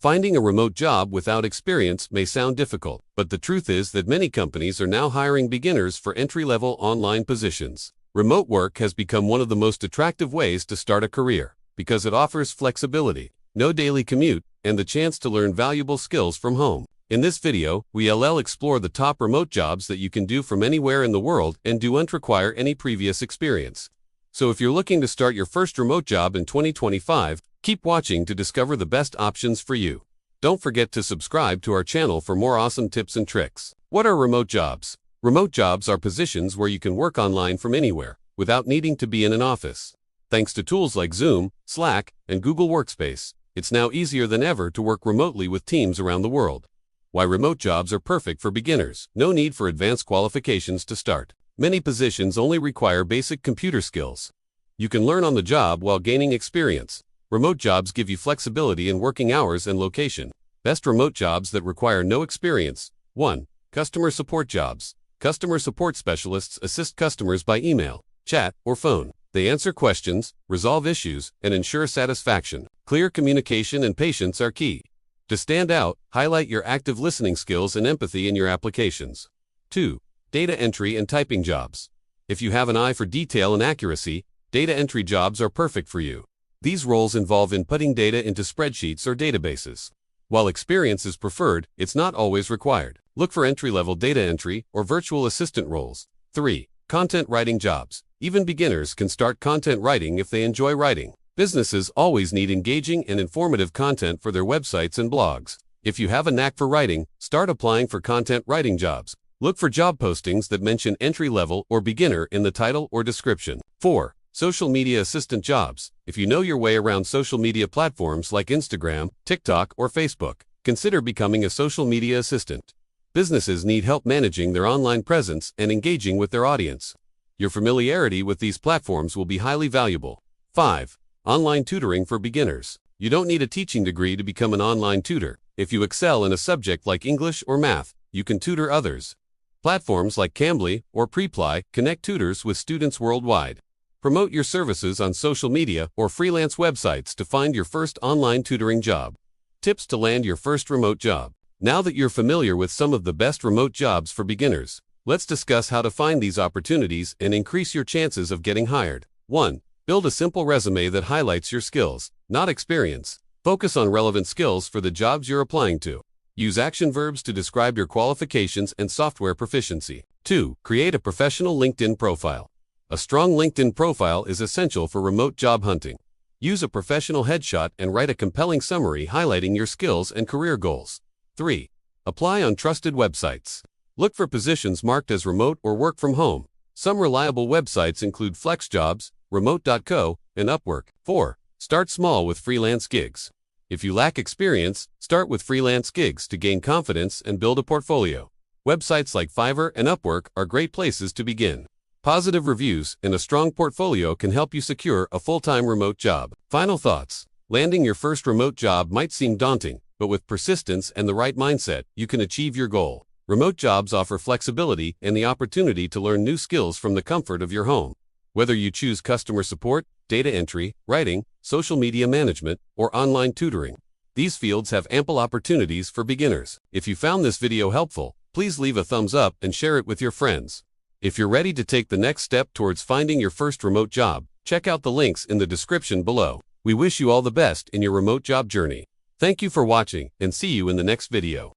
Finding a remote job without experience may sound difficult, but the truth is that many companies are now hiring beginners for entry-level online positions. Remote work has become one of the most attractive ways to start a career because it offers flexibility, no daily commute, and the chance to learn valuable skills from home. In this video, we'll explore the top remote jobs that you can do from anywhere in the world and don't require any previous experience. So if you're looking to start your first remote job in 2025, keep watching to discover the best options for you. Don't forget to subscribe to our channel for more awesome tips and tricks. What are remote jobs? Remote jobs are positions where you can work online from anywhere, without needing to be in an office. Thanks to tools like Zoom, Slack, and Google Workspace, it's now easier than ever to work remotely with teams around the world. Why remote jobs are perfect for beginners. No need for advanced qualifications to start. Many positions only require basic computer skills. You can learn on the job while gaining experience. Remote jobs give you flexibility in working hours and location. Best remote jobs that require no experience. 1. Customer support jobs. Customer support specialists assist customers by email, chat, or phone. They answer questions, resolve issues, and ensure satisfaction. Clear communication and patience are key. To stand out, highlight your active listening skills and empathy in your applications. 2. Data entry and typing jobs. If you have an eye for detail and accuracy, data entry jobs are perfect for you. These roles involve inputting data into spreadsheets or databases. While experience is preferred, it's not always required. Look for entry-level data entry or virtual assistant roles. 3. Content writing jobs. Even beginners can start content writing if they enjoy writing. Businesses always need engaging and informative content for their websites and blogs. If you have a knack for writing, start applying for content writing jobs. Look for job postings that mention entry-level or beginner in the title or description. 4. Social media assistant jobs. If you know your way around social media platforms like Instagram, TikTok, or Facebook, consider becoming a social media assistant. Businesses need help managing their online presence and engaging with their audience. Your familiarity with these platforms will be highly valuable. 5. Online tutoring for beginners. You don't need a teaching degree to become an online tutor. If you excel in a subject like English or math, you can tutor others. Platforms like Cambly or Preply connect tutors with students worldwide. Promote your services on social media or freelance websites to find your first online tutoring job. Tips to land your first remote job. Now that you're familiar with some of the best remote jobs for beginners, let's discuss how to find these opportunities and increase your chances of getting hired. 1. Build a simple resume that highlights your skills, not experience. Focus on relevant skills for the jobs you're applying to. Use action verbs to describe your qualifications and software proficiency. 2. Create a professional LinkedIn profile. A strong LinkedIn profile is essential for remote job hunting. Use a professional headshot and write a compelling summary highlighting your skills and career goals. 3. Apply on trusted websites. Look for positions marked as remote or work from home. Some reliable websites include FlexJobs, Remote.co, and Upwork. 4. Start small with freelance gigs. If you lack experience, start with freelance gigs to gain confidence and build a portfolio. Websites like Fiverr and Upwork are great places to begin. Positive reviews and a strong portfolio can help you secure a full-time remote job. Final thoughts. Landing your first remote job might seem daunting, but with persistence and the right mindset, you can achieve your goal. Remote jobs offer flexibility and the opportunity to learn new skills from the comfort of your home. Whether you choose customer support, data entry, writing, social media management, or online tutoring, these fields have ample opportunities for beginners. If you found this video helpful, please leave a thumbs up and share it with your friends. If you're ready to take the next step towards finding your first remote job, check out the links in the description below. We wish you all the best in your remote job journey. Thank you for watching and see you in the next video.